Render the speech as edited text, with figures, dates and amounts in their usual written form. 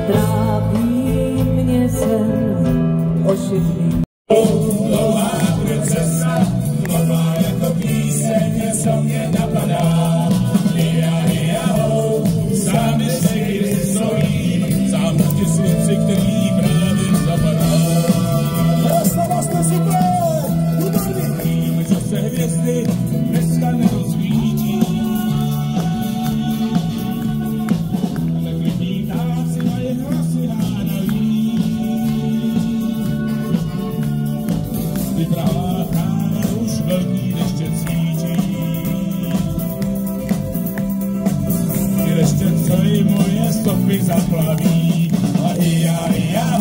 Trápí mě sen ošivný. Nová princesa, nová jako píseň, něco mě napadá. Hia ho, sami se jsi stojí, sám ti svěci, který právě zapadá. Vlastně si to, hudobný. Víme, že se hvězdy dneska nerozsvítí. Neklidní táci mají hlasy hádaví. Vypravá tána už velký deště cítí. Ty deště, co i moje stopy zaplaví. A hia